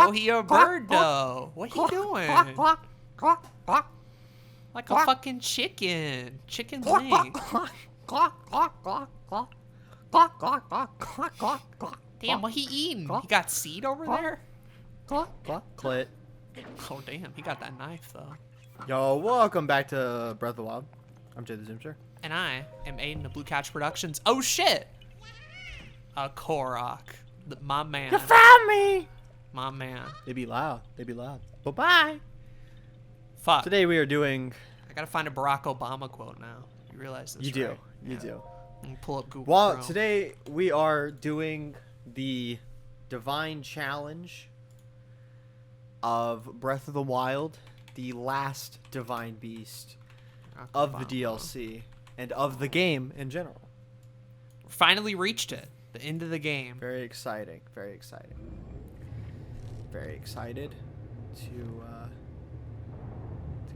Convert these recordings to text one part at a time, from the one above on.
bro. He a bird, though. What he doing? Like a fucking chicken. Chicken wing. Damn, what he eating? He got seed over there? Clit. Oh, damn. He got that knife, though. Yo, welcome back to Breath of the Wild. I'm Jay the Zoomster. And I am Aden of Blue Couch Productions. Oh, shit! Korok. My man. You found me! My man. They be loud. They be loud. Bye-bye. Fuck. Today we are doing... I gotta find a Barack Obama quote now. You realize this, You do. right? You do. And pull up Google Well, Chrome. today we are doing the Divine Challenge of Breath of the Wild, the last Divine Beast Barack of Obama. the DLC and of the game in general. Finally reached it. The end of the game. Very exciting. Very exciting. Very excited to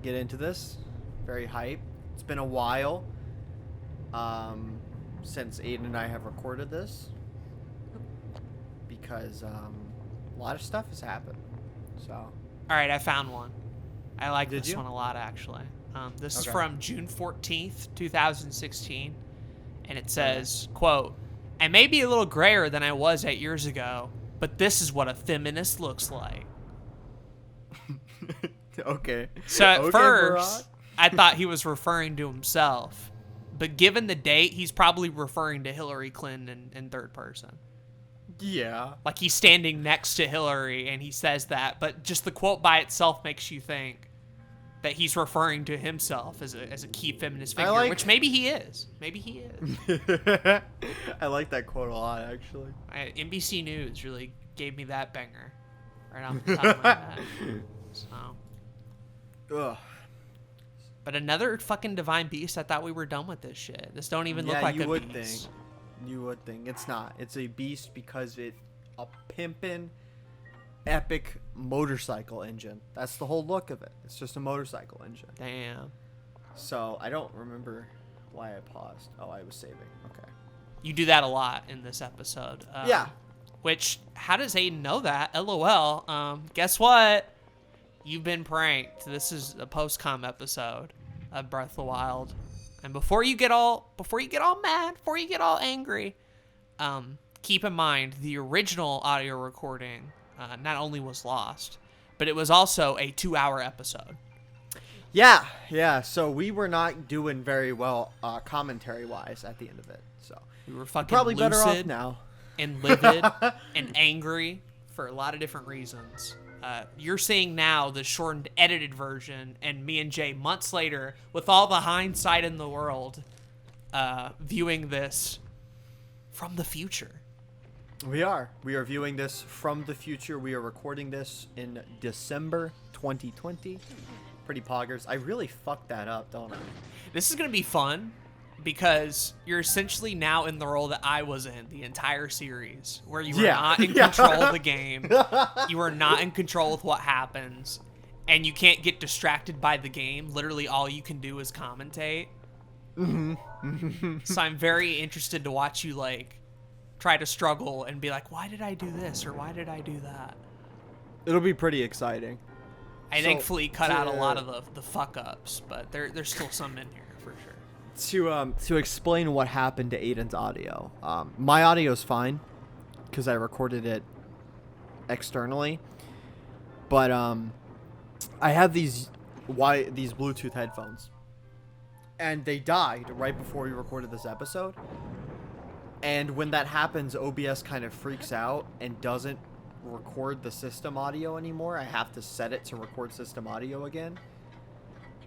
get into this. Very hype. It's been a while since Aiden and I have recorded this because a lot of stuff has happened. So. All right, I found one. I like Did this you? one a lot, actually. This is Okay. from June 14th, 2016, and it says, quote, "I may be a little grayer than I was 8 years ago, but this is what a feminist looks like." Okay. So at Okay, first, Barack. I thought he was referring to himself, but given the date, he's probably referring to Hillary Clinton in third person. Yeah. Like he's standing next to Hillary and he says that, but just the quote by itself makes you think that he's referring to himself as a key feminist figure, like- which maybe he is. Maybe he is. I like that quote a lot, actually. NBC News really gave me that banger right off the top of my head. So, Ugh. but another fucking divine beast. I thought we were done with this shit. This don't even look Yeah, like you a would beast. think. You would think. It's not. It's a beast because it's a pimpin' epic motorcycle engine. That's the whole look of it. It's just a motorcycle engine. Damn. So I don't remember why I paused. Oh, I was saving. Okay. You do that a lot in this episode. Yeah. Which, how does Aiden know that? LOL. Guess what? You've been pranked. This is a post-com episode of Breath of the Wild. And before you get all mad, before you get all angry, keep in mind the original audio recording not only was lost, but it was also a 2-hour episode. Yeah. Yeah. So we were not doing very well commentary-wise at the end of it. So We were fucking probably better off lucid now. and livid and angry for a lot of different reasons. You're seeing now the shortened, edited version, and me and Jay months later, with all the hindsight in the world, viewing this from the future. We are. We are viewing this from the future. We are recording this in December 2020. Pretty poggers. I really fucked that up, don't I? This is going to be fun because you're essentially now in the role that I was in the entire series, where you were Yeah. not in Yeah. control of the game. You are not in control with what happens, and you can't get distracted by the game. Literally, all you can do is commentate. So I'm very interested to watch you try to struggle and be like, why did I do this or why did I do that? It'll be pretty exciting. I So, thankfully cut out a lot to- of the fuck ups, but there's still some in here for sure. To explain what happened to Aiden's audio, my audio's fine because I recorded it externally, but I have these Bluetooth headphones, and they died right before we recorded this episode. And when that happens, OBS kind of freaks out and doesn't record the system audio anymore. I have to set it to record system audio again.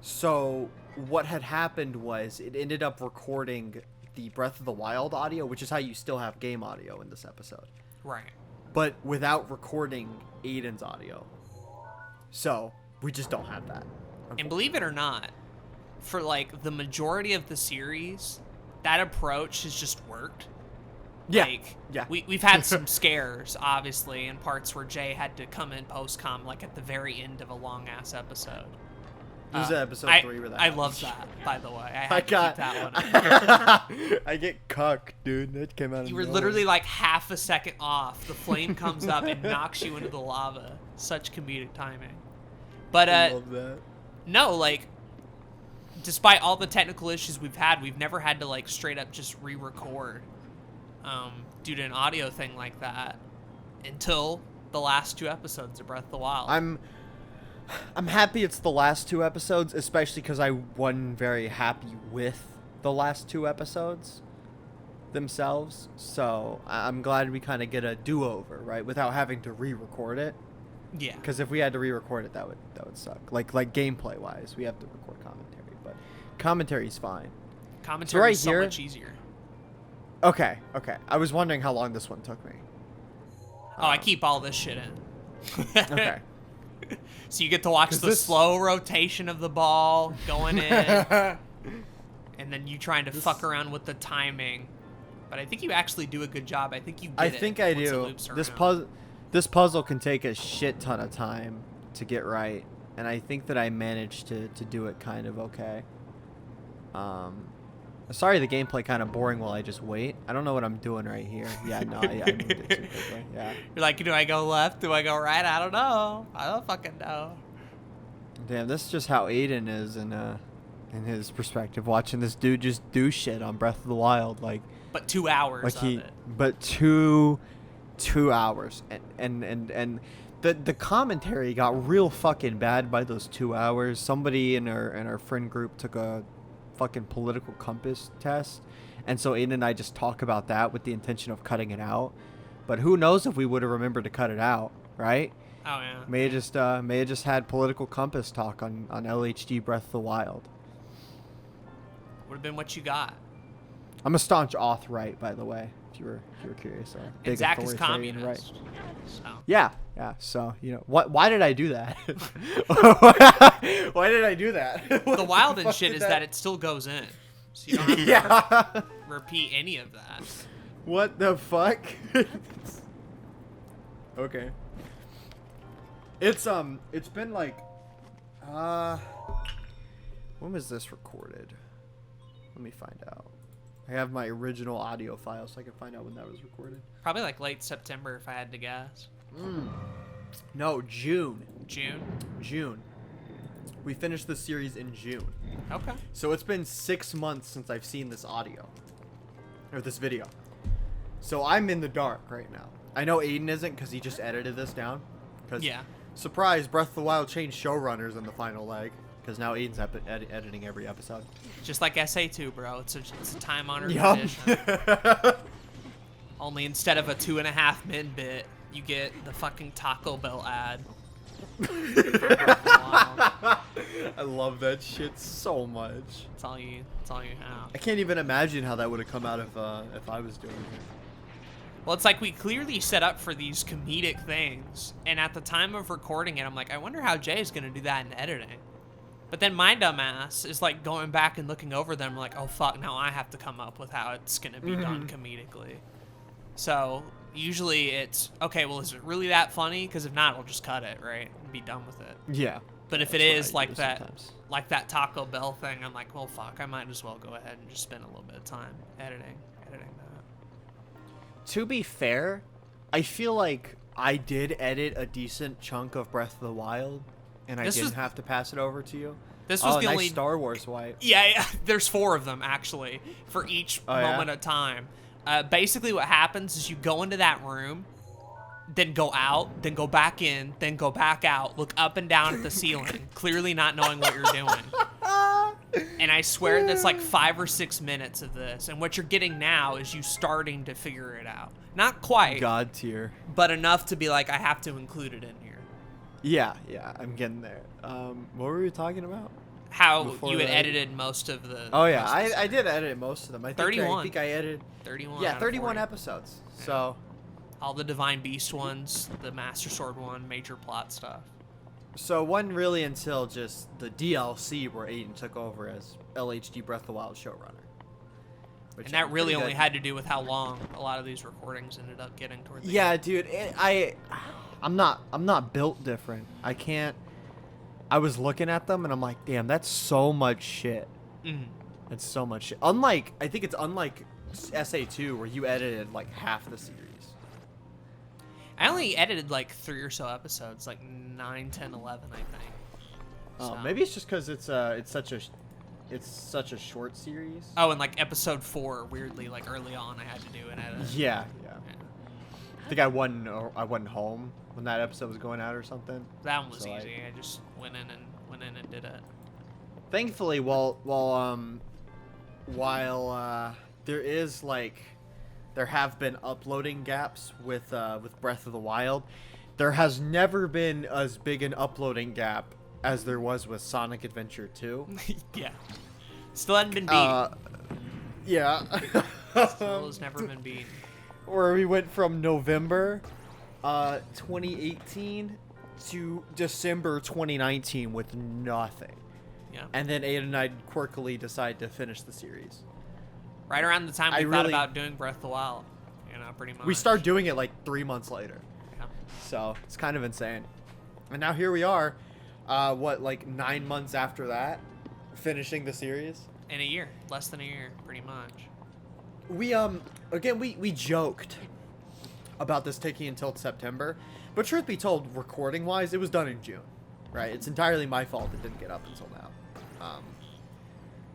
So what had happened was it ended up recording the Breath of the Wild audio, which is how you still have game audio in this episode, Right. but without recording Aiden's audio. So we just don't have that. And believe it or not, for the majority of the series, that approach has just worked. Yeah. Yeah. We've had some scares, obviously, in parts where Jay had to come in post-com, at the very end of a long-ass episode. This is episode 3 where that I happens. love that, by the way. I I had to got keep that one. I get cucked, dude. That came out of You were nowhere. literally like half a second off. The flame comes up and knocks you into the lava. Such comedic timing. But I love that. no, like, despite all the technical issues we've never had to like straight up just re-record due to an audio thing like that until the last 2 episodes of Breath of the Wild. I'm happy it's the last 2 episodes, especially because I wasn't very happy with the last 2 episodes themselves. So I'm glad we kind of get a do-over, right, without having to re-record it. Yeah. Because if we had to re-record it, that would suck. Like gameplay wise, we have to record commentary, but commentary's fine. Commentary right is so here- much easier. Okay. I was wondering how long this one took me. Oh, I keep all this shit in. Okay. So you get to watch 'Cause the this- slow rotation of the ball going in, and then you trying to fuck around with the timing. But I think you actually do a good job. I think you get I it think I once it do. loops This around. puzzle can take a shit ton of time to get right, and I think that I managed to do it kind of okay. Sorry, the gameplay kind of boring while I just wait. I don't know what I'm doing right here. Yeah, no, I moved it too quickly. Yeah. You're like, do I go left? Do I go right? I don't know. I don't fucking know. Damn, this is just how Aden is in his perspective, watching this dude just do shit on Breath of the Wild, like. But 2 hours Like of he, it. but two hours, and the commentary got real fucking bad by those 2 hours. Somebody in our friend group took a fucking political compass test, and so Aiden and I just talk about that with the intention of cutting it out. But who knows if we would have remembered to cut it out, right? Oh yeah. May have just had political compass talk on LHD Breath of the Wild. Would have been what you got. I'm a staunch auth right, by the way, if you were curious. And Zach is authoritarian communist. right. So. Yeah. So why did I do that? Why did I do that? The wild and fuck shit did is that it still goes in. So you don't have to Yeah. repeat any of that. What the fuck? Okay. It's been like when was this recorded? Let me find out. I have my original audio file so I can find out when that was recorded. Probably like late September if I had to guess. No, June. June? We finished the series in June. Okay. So it's been 6 months since I've seen this audio. Or this video. So I'm in the dark right now. I know Aiden isn't because he just edited this down. Yeah. Surprise, Breath of the Wild changed showrunners in the final leg. Because now Aiden's editing every episode. Just like SA2, bro. It's a time-honored Yup. tradition. Only instead of a 2.5 min bit, you get the fucking Taco Bell ad. I love that shit so much. That's all you have. I can't even imagine how that would have come out if I was doing it. Well, it's like we clearly set up for these comedic things, and at the time of recording it, I'm like, I wonder how Jay's gonna do that in editing. But then my dumbass is like going back and looking over them, like, oh fuck, now I have to come up with how it's gonna be done comedically. So usually it's okay. Well, is it really that funny? Because if not, I'll just cut it, right, and be done with it. Yeah. But if it That's what is I like do that, sometimes. like that Taco Bell thing, I'm like, well, fuck, I might as well go ahead and just spend a little bit of time editing that. To be fair, I feel like I did edit a decent chunk of Breath of the Wild, and I didn't have to pass it over to you. This was the nice only Star Wars wipe. Yeah, there's 4 of them actually for each moment of time. Basically, what happens is you go into that room, then go out, then go back in, then go back out, look up and down at the ceiling, clearly not knowing what you're doing. And I swear that's like 5 or 6 minutes of this. And what you're getting now is you starting to figure it out. Not quite, God tier. but enough to be like, I have to include it in here. Yeah, I'm getting there. What were we talking about? How Before you had that? edited most of the... Oh yeah, most of the I did edit most of them. I think 31. I think I edited. 31 Yeah, out of 31 40. episodes. So. All the Divine Beast ones, the Master Sword one, major plot stuff. So it wasn't really until just the DLC where Aiden took over as LHD Breath of the Wild showrunner. And that really only had to do with how long a lot of these recordings ended up getting toward the Yeah, end. dude, I'm not built different. I I was looking at them and I'm like, damn, that's so much shit. Mm. That's so much shit. Unlike, I think it's unlike SA2 where you edited like half the series. I only edited like 3 or so episodes, like 9, 10, 11, I think. So. Maybe it's just because it's such a short series. Oh, and like episode 4, weirdly, like early on, I had to do an edit. Yeah. I think I wasn't home when that episode was going out or something. That one was easy. I just went in and did it. Thankfully, while there have been uploading gaps with Breath of the Wild, there has never been as big an uploading gap as there was with Sonic Adventure 2. Yeah. Still hadn't been beat. Yeah. Still has never been beat. Where we went from November 2018 to December 2019 with nothing. Yeah. And then Aiden and I quirkily decided to finish the series. Right around the time we thought about doing Breath of the Wild. Pretty much. We started doing it like 3 months later. Yeah. So it's kind of insane. And now here we are, like 9 months after that, finishing the series. In a year. Less than a year, pretty much. We joked about this taking until September. But truth be told, recording-wise, it was done in June. Right? It's entirely my fault it didn't get up until now.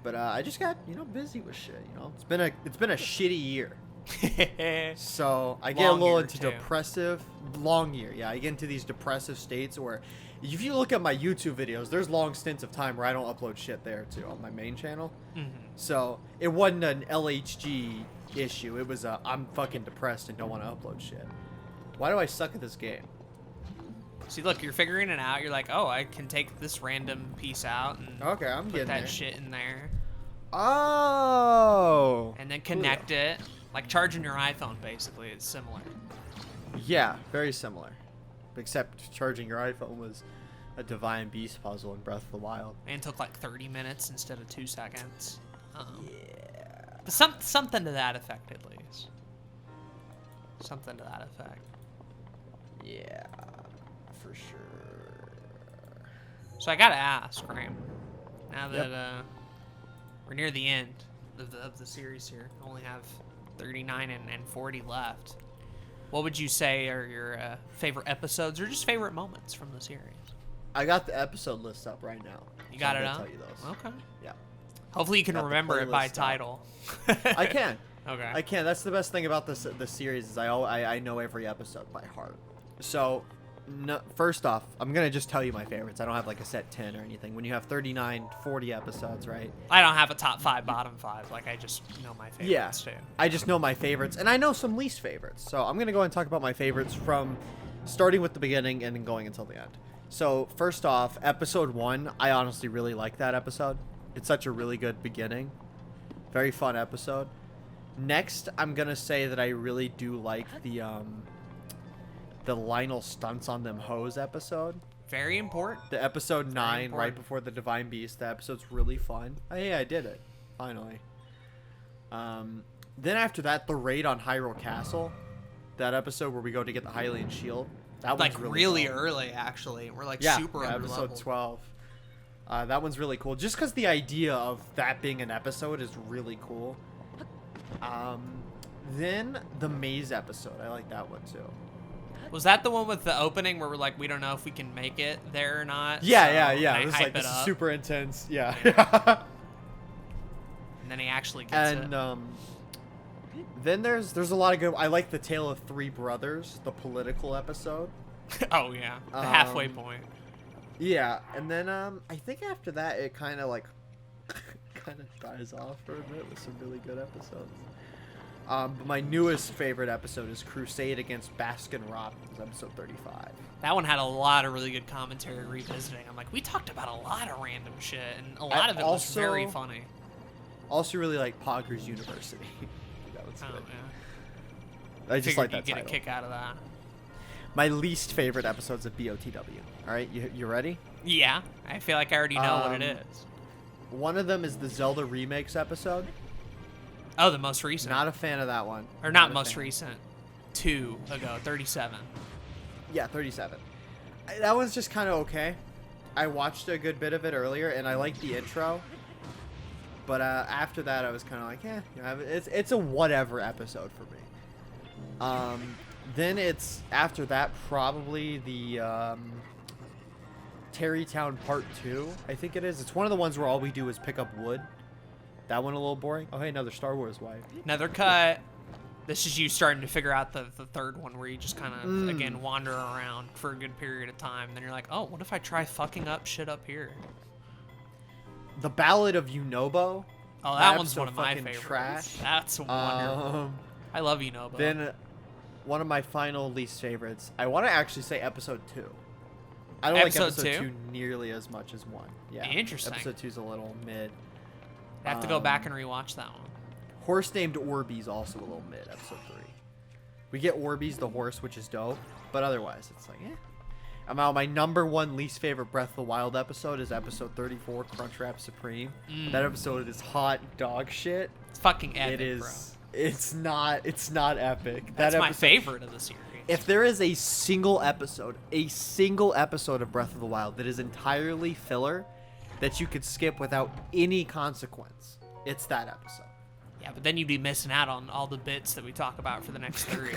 But I just got, busy with shit, It's been a shitty year. So I get a little into depressive, long year. Yeah, I get into these depressive states where if you look at my YouTube videos, there's long stints of time where I don't upload shit there too on my main channel. Mm-hmm. So it wasn't an LHG issue. It was I'm fucking depressed and don't want to upload shit. Why do I suck at this game? See, look, you're figuring it out. You're like, oh, I can take this random piece out and I'm put that shit in there. Oh. And then connect it. Like charging your iPhone, basically. It's similar. Yeah, very similar. Except charging your iPhone was a Divine Beast puzzle in Breath of the Wild. And took like 30 minutes instead of 2 seconds. Yeah. Something to that effect, at least. Something to that effect. Yeah, for sure. So I gotta ask, right? Now that we're near the end of the series here, I only have 39 and 40 left. What would you say are your favorite episodes or just favorite moments from the series? I got the episode list up right now. You got it up? Tell you those. Okay. Yeah. Hopefully you can remember it by title. I can. Okay. I can. That's the best thing about the series is I know every episode by heart. So, first off, I'm going to just tell you my favorites. I don't have like a set 10 or anything. When you have 39, 40 episodes, right? I don't have a top 5, bottom 5. Like, I just know my favorites, too. I just know my favorites, and I know some least favorites. So I'm going to go and talk about my favorites from starting with the beginning and then going until the end. So, first off, episode 1, I honestly really like that episode. It's such a really good beginning. Very fun episode. Next, I'm going to say that I really do like the Lionel stunts on them hoes episode. Very important. The episode 9, right before the Divine Beast. The episode's really fun. Oh, yeah, I did it. Finally. Then after that, the raid on Hyrule Castle. That episode where we go to get the Hylian shield. That one's like really fun. early, actually. We're like super under episode level. 12. That one's really cool. Just because the idea of that being an episode is really cool. Then the maze episode. I like that one too. Was that the one with the opening where we're like, we don't know if we can make it there or not? Yeah. It was like, this is super intense. Yeah. And then he actually gets it. And then there's a lot of good. I like the Tale of Three Brothers, the political episode. Oh yeah, the halfway point. Yeah, and then I think after that it kind of dies off for a bit with some really good episodes. But my newest favorite episode is Crusade against Baskin Robbins, episode 35. That one had a lot of really good commentary revisiting. I'm like, we talked about a lot of random shit, and a lot of it was very funny. Also really like Poggers University. That was good. Yeah. I just like that you title. Get a kick out of that. My least favorite episodes of BOTW. All right, you ready? Yeah, I feel like I already know what it is. One of them is the Zelda remakes episode. Oh, the most recent. Not a fan of that one. Or not most recent. 2 ago, 37. Yeah, 37. That one's just kind of okay. I watched a good bit of it earlier, and I liked the intro. But after that, I was kind of like, it's a whatever episode for me. Then it's after that probably the Terrytown Part 2, I think it is. It's one of the ones where all we do is pick up wood. That one a little boring. Oh, hey, another Star Wars wife. Another cut. This is you starting to figure out the third one where you just kind of, again, wander around for a good period of time. Then you're like, oh, what if I try fucking up shit up here? The Ballad of Unobo. Oh, that one's one of my fucking favorites. trash. That's wonderful. I love Unobo. Then one of my final least favorites. I want to actually say episode 2. I don't like episode 2 nearly as much as 1. Yeah. Interesting. Episode 2's a little mid. I have to go back and rewatch that one. Horse named Orbeez also a little mid, episode 3. We get Orbeez the horse, which is dope, but otherwise it's like, I'm out. My number 1 least favorite Breath of the Wild episode is episode 34, Crunchwrap Supreme. That episode is hot dog shit. It's fucking epic, It is. bro. It's not epic. That's my favorite of the series. If there is a single episode of Breath of the Wild that is entirely filler, that you could skip without any consequence, it's that episode. Yeah, but then you'd be missing out on all the bits that we talk about for the next 30.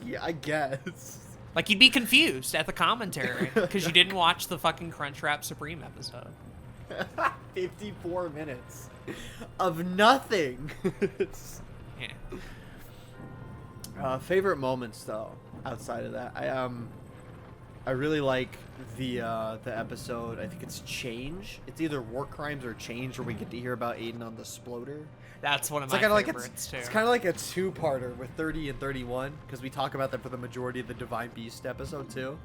Yeah, I guess. Like, you'd be confused at the commentary because you didn't watch the fucking Crunchwrap Supreme episode. 54 minutes of nothing. Yeah. Favorite moments, though, outside of that. I really like the episode. I think it's Change. It's either War Crimes or Change, where we get to hear about Aden on the Sploder. That's one of It's my like favorites, too. It's kind of like a two-parter with 30 and 31, because we talk about that for the majority of the Divine Beast episode, too.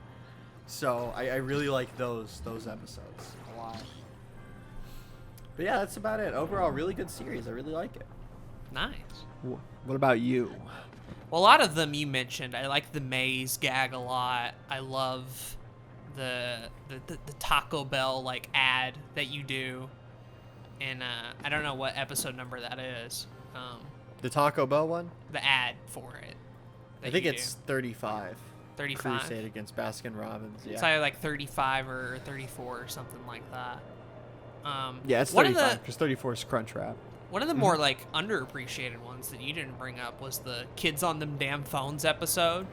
So I really like those episodes a lot. But yeah, that's about it. Overall, really good series. I really like it. Nice. What about you? Well, a lot of them you mentioned. I like the maze gag a lot. I love the Taco Bell like ad that you do, and I don't know what episode number that is. The Taco Bell one? The ad for it. I think it's 35. 35. Crusade against Baskin Robbins. Yeah. It's either like 35 or 34 or something like that. Yeah, it's 35 because 34 is Crunchwrap. One of the more like underappreciated ones that you didn't bring up was the Kids on Them Damn Phones episode.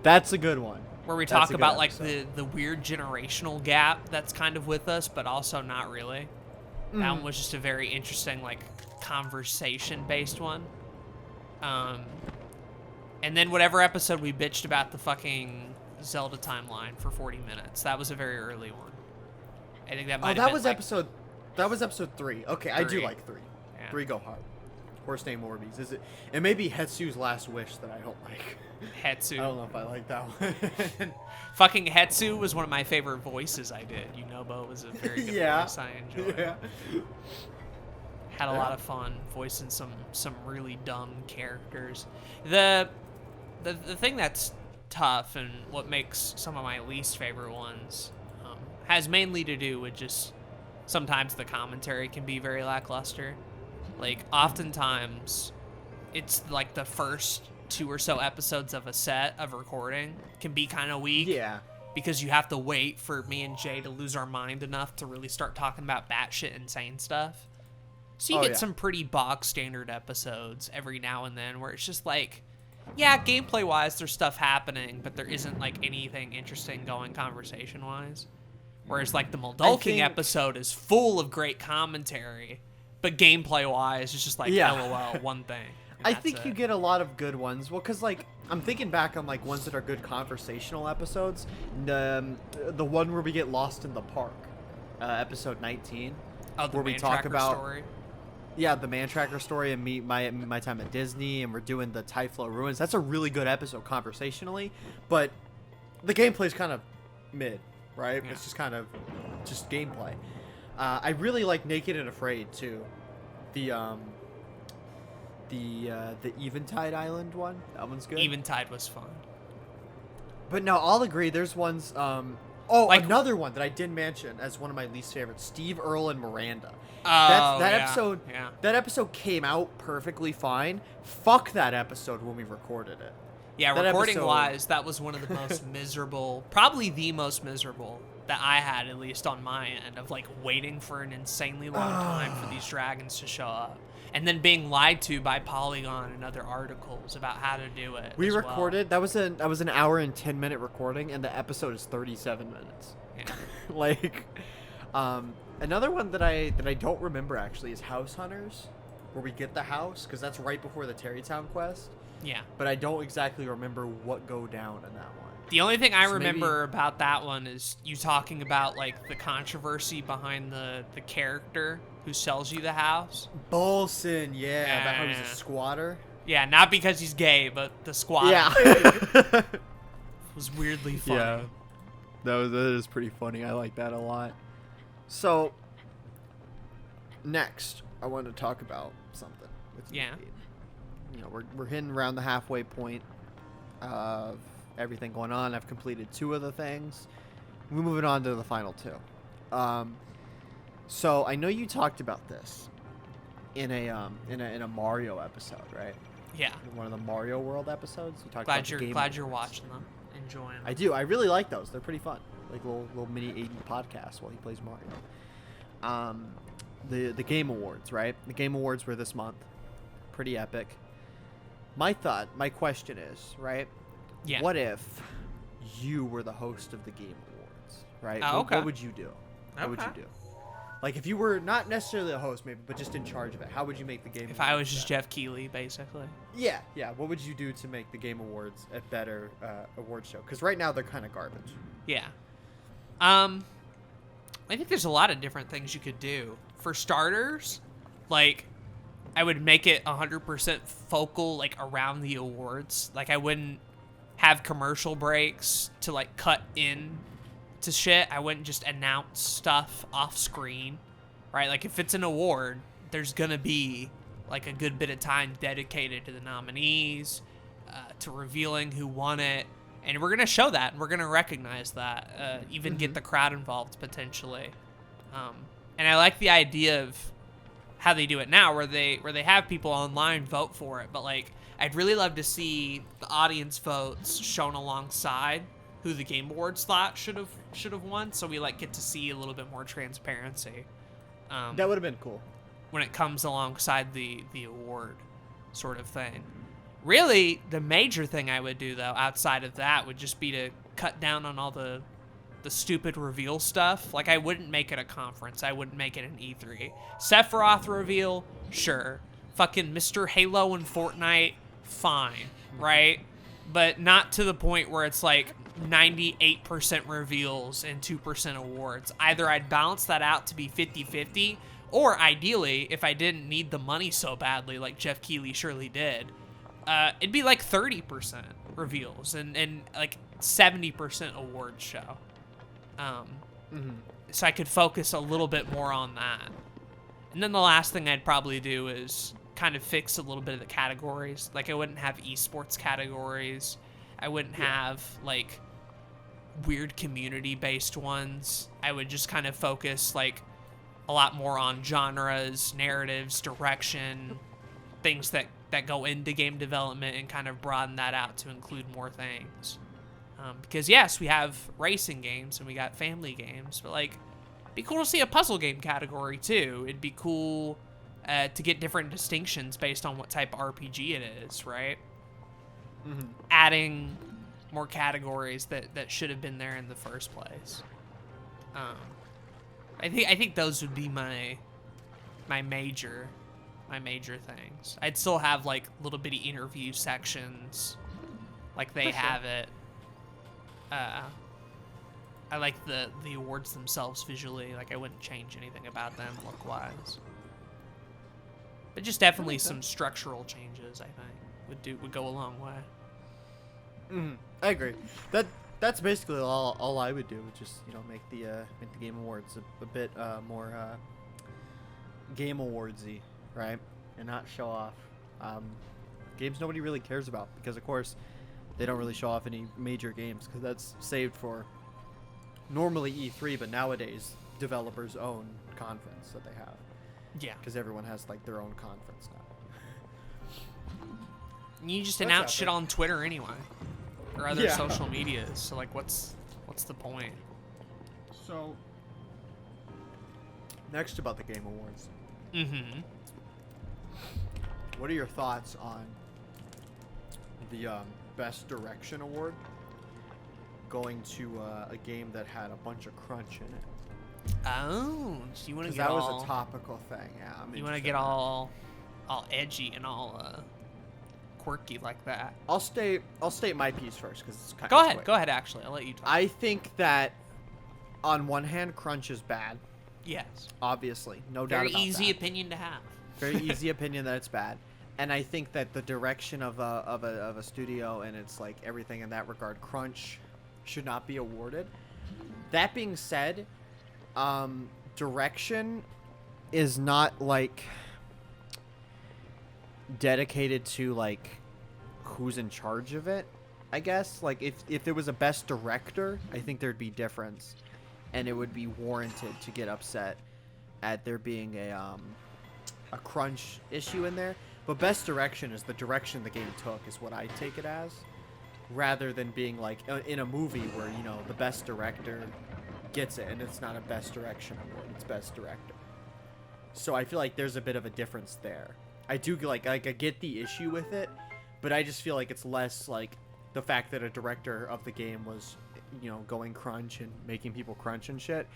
That's a good one. Where we talk about like the weird generational gap that's kind of with us, but also not really. That one was just a very interesting like conversation-based one. And then whatever episode we bitched about the fucking Zelda timeline for 40 minutes. That was a very early one. I think that might have been episode. That was episode 3. Okay, 3. I do like 3. Yeah. 3 go hard. Horse named Orbeez. Is it? It may be Hetsu's Last Wish that I don't like. Hetsu. I don't know if I like that one. Fucking Hetsu was one of my favorite voices I did. Unobo was a very good voice I enjoyed. Yeah. Had a lot of fun voicing some really dumb characters. The thing that's tough and what makes some of my least favorite ones has mainly to do with just sometimes the commentary can be very lackluster. Like, oftentimes, it's like the first 2 or so episodes of a set of recording can be kind of weak. Yeah. Because you have to wait for me and Jay to lose our mind enough to really start talking about batshit insane stuff. So you get some pretty bog standard episodes every now and then where it's just like, yeah, gameplay-wise, there's stuff happening, but there isn't like anything interesting going conversation-wise. Whereas like the Muldulking episode is full of great commentary, but gameplay-wise, it's just like LOL, one thing. I think you get a lot of good ones. Well, because like I'm thinking back on like ones that are good conversational episodes. The one where we get lost in the park, episode 19, where we talk about story. Yeah, the Man Tracker story and my time at Disney, and we're doing the Typhlo Ruins. That's a really good episode conversationally, but the gameplay's kind of mid, right? Yeah. It's just kind of just gameplay. I really like Naked and Afraid too. The Eventide Island one. That one's good. Eventide was fun. But no, I'll agree. There's ones. Another one that I did mention as one of my least favorites: Steve, Earl, and Miranda. Episode. Yeah. That episode came out perfectly fine. Fuck that episode when we recorded it. Yeah, recording wise, that was one of the most miserable, probably the most miserable that I had, at least on my end, of like waiting for an insanely long time for these dragons to show up, and then being lied to by Polygon and other articles about how to do it. We as recorded that was an hour and 10-minute recording, and the episode is 37 minutes. Yeah. Like, another one that I don't remember actually is House Hunters, where we get the house, because that's right before the Terrytown quest. Yeah. But I don't exactly remember what go down in that one. The only thing I So remember about that one is you talking about like the controversy behind the character who sells you the house. Bolson, yeah, about how he's Yeah. a squatter. Yeah, not because he's gay, but the squad Yeah. was weirdly funny. Yeah. That is pretty funny. I like that a lot. So, next, I want to talk about something. With you, Yeah. Pete. You know, we're hitting around the halfway point of everything going on. I've completed 2 of the things. We're moving on to the final 2. So I know you talked about this in a Mario episode, right? Yeah. In one of the Mario World episodes. You talked about the Game Glad you're Awards. watching them, enjoying them. I do. I really like those. They're pretty fun. Like little mini Aden podcasts while he plays Mario. The Game Awards, right? The Game Awards were this month. Pretty epic. My question is, right? Yeah. What if you were the host of the Game Awards, right? Oh, okay. What would you do? What would you do? Like, if you were not necessarily the host, maybe, but just in charge of it, how would you make the Game If Awards I was just better? Jeff Keighley, basically. Yeah. What would you do to make the Game Awards a better award show? Because right now they're kind of garbage. Yeah. I think there's a lot of different things you could do. For starters, like, I would make it 100% focal, like, around the awards. Like, I wouldn't have commercial breaks to, like, cut in to shit. I wouldn't just announce stuff off screen, right? Like, if it's an award, there's gonna be, like, a good bit of time dedicated to the nominees, to revealing who won it. And we're gonna show that, and we're gonna recognize that, even get the crowd involved potentially. And I like the idea of how they do it now, where they have people online vote for it. But like, I'd really love to see the audience votes shown alongside who the Game Awards thought should have won, so we like get to see a little bit more transparency. That would have been cool. When it comes alongside the award sort of thing. Really, the major thing I would do, though, outside of that, would just be to cut down on all the stupid reveal stuff. Like, I wouldn't make it a conference. I wouldn't make it an E3. Sephiroth reveal, sure. Fucking Mr. Halo and Fortnite, fine, right? But not to the point where it's like 98% reveals and 2% awards. Either I'd balance that out to be 50-50, or ideally, if I didn't need the money so badly like Jeff Keighley surely did, it'd be like 30% reveals and like 70% awards show. So I could focus a little bit more on that. And then the last thing I'd probably do is kind of fix a little bit of the categories. Like, I wouldn't have esports categories. I wouldn't have like weird community-based ones. I would just kind of focus like a lot more on genres, narratives, direction, things that go into game development, and kind of broaden that out to include more things. Because yes, we have racing games and we got family games, but like, it'd be cool to see a puzzle game category too. It'd be cool to get different distinctions based on what type of RPG it is, right? Adding more categories that should have been there in the first place. I think those would be my major things. I'd still have like little bitty interview sections, like they have it. I like the awards themselves visually. Like, I wouldn't change anything about them look-wise. But just definitely some structural changes, I think, would go a long way. I agree. That's basically all I would do. Would just, you know, make the Game Awards a bit more Game Awardsy, right? And not show off games nobody really cares about, because of course they don't really show off any major games, because that's saved for normally E3, but nowadays developers own conference that they have. Yeah. Because everyone has like their own conference now. You just That's announce shit epic. on Twitter anyway, or other Yeah. social medias. So like, what's the point? So, next about the Game Awards. Mm-hmm. What are your thoughts on the Best Direction Award going to a game that had a bunch of crunch in it? Oh, so you want to Because get that all... was a topical thing. Yeah, you want to get all edgy and all quirky like that. I'll state my piece first because it's kind Go of ahead. quick. Go ahead. Actually, I'll let you talk. I think that on one hand, crunch is bad. Yes. Obviously, no doubt Very about easy that. opinion to have. Very easy opinion that it's bad. And I think that the direction of a studio and it's like everything in that regard, crunch should not be awarded. That being said, direction is not like dedicated to like who's in charge of it, I guess. Like if there was a best director, I think there'd be difference and it would be warranted to get upset at there being a crunch issue in there. But best direction is the direction the game took is what I take it as, rather than being like in a movie where, you know, the best director gets it and it's not a best direction award, it's best director. So I feel like there's a bit of a difference there. I do like I get the issue with it, but I just feel like it's less like the fact that a director of the game was, you know, going crunch and making people crunch and shit,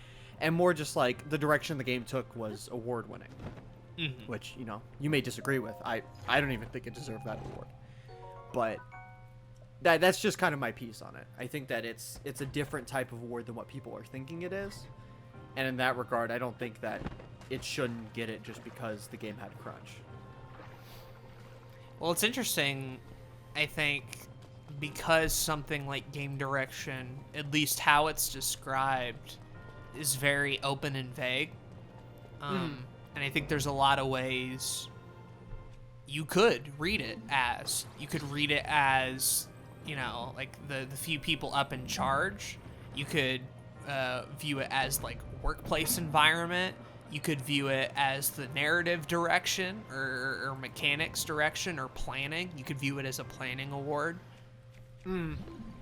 and more just like the direction the game took was award winning. Mm-hmm. Which, you know, you may disagree with. I don't even think it deserved that award. But that's just kind of my piece on it. I think that it's a different type of award than what people are thinking it is. And in that regard, I don't think that it shouldn't get it just because the game had crunch. Well, it's interesting, I think, because something like game direction, at least how it's described, is very open and vague. And I think there's a lot of ways you could read it as. You could read it as, you know, like the few people up in charge. You could view it as like workplace environment. You could view it as the narrative direction or mechanics direction or planning. You could view it as a planning award. And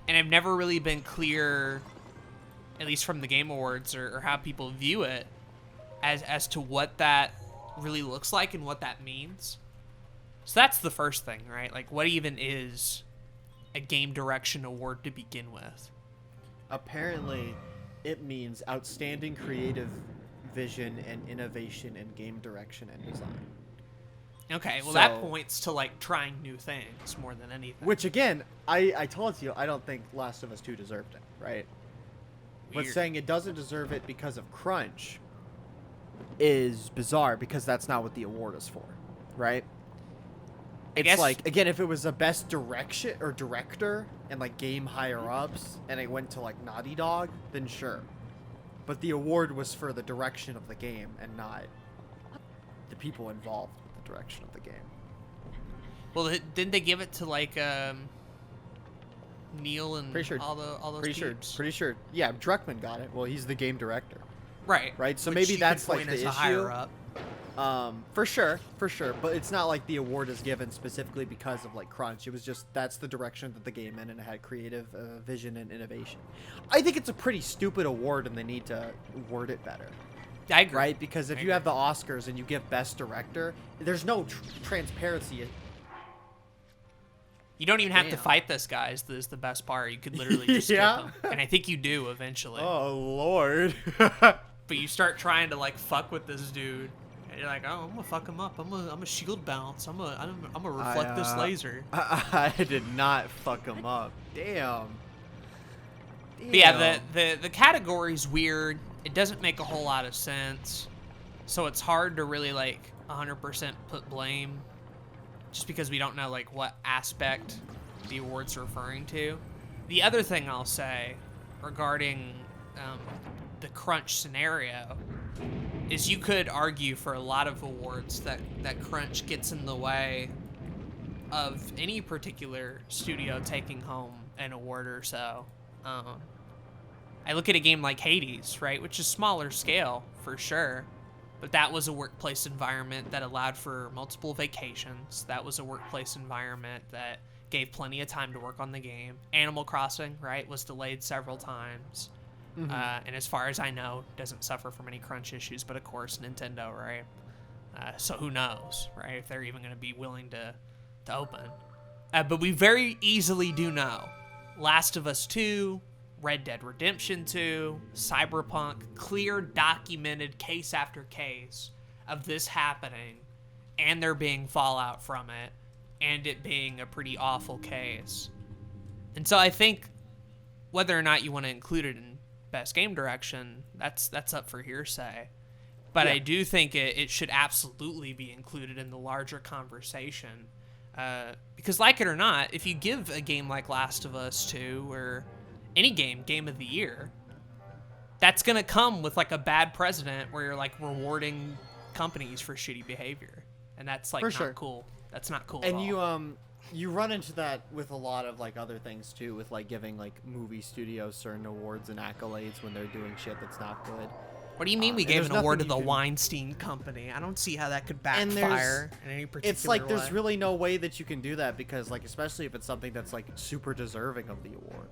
I've never really been clear, at least from the Game Awards or how people view it, as to what that really looks like and what that means. So that's the first thing, right? Like, what even is a game direction award to begin with? Apparently, it means outstanding creative vision and innovation in game direction and design. Okay, well, So- that points to, like, trying new things more than anything. Which, again, I told you, I don't think Last of Us 2 deserved it, right? But Weird. saying it doesn't deserve it because of crunch is bizarre because that's not what the award is for, right? It's guess- like, again, if it was a best direction or director and like game higher ups and it went to like Naughty Dog, then sure. But the award was for the direction of the game and not the people involved with the direction of the game. Well, didn't they give it to, like, Neil and Pretty sure. all those Pretty sure. peeps? Pretty sure. Yeah, Druckmann got it. Well, he's the game director. Right. Right, so Which maybe you that's, could like, point the as a higher issue. up. For sure. But it's not like the award is given specifically because of like crunch. It was just that's the direction that the game in, and it had creative vision and innovation. I think it's a pretty stupid award, and they need to word it better, I agree. right? Because if I you have the Oscars and you give best director, there's no transparency. You don't even have to Damn. fight this guy. Is the best part. You could literally just Yeah. skip him, and I think you do eventually. Oh Lord. But you start trying to like fuck with this dude, and you're like, oh, I'm gonna fuck him up. I'm a shield bounce. I'm gonna reflect this laser. I did not fuck him up. Damn. But yeah, the category's weird. It doesn't make a whole lot of sense, so it's hard to really like 100% put blame, just because we don't know like what aspect the award's referring to. The other thing I'll say regarding the crunch scenario is you could argue for a lot of awards that crunch gets in the way of any particular studio taking home an award or so. I look at a game like Hades, right, which is smaller scale for sure, but that was a workplace environment that allowed for multiple vacations. That was a workplace environment that gave plenty of time to work on the game. Animal Crossing, right, was delayed several times. And as far as I know, doesn't suffer from any crunch issues. But of course, Nintendo, right? So who knows, right? If they're even going to be willing to open. But we very easily do know. Last of Us 2, Red Dead Redemption 2, Cyberpunk, clear documented case after case of this happening and there being fallout from it and it being a pretty awful case. And so I think whether or not you want to include it in Best Game Direction, that's up for hearsay. But I do think it should absolutely be included in the larger conversation. Because like it or not, if you give a game like Last of Us 2 or any Game of the Year, that's going to come with like a bad precedent where you're like rewarding companies for shitty behavior. And that's like not cool. That's not cool and at all. you run into that with a lot of like other things too, with like giving like movie studios certain awards and accolades when they're doing shit that's not good. What do you mean we gave an award to the Weinstein Company? I don't see how that could backfire in any particular way. It's like there's really no way that you can do that because, like, especially if it's something that's like super deserving of the award,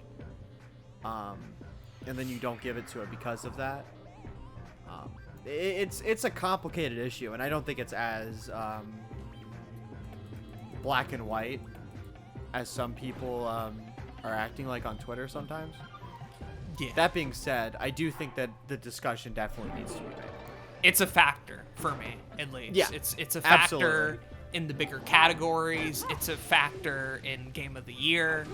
and then you don't give it to it because of that. It's a complicated issue, and I don't think it's as black and white as some people are acting like on Twitter sometimes. Yeah. That being said, I do think that the discussion definitely needs to be made. It's a factor for me, at least. Yeah, it's a factor absolutely. in the bigger categories. It's a factor in Game of the Year.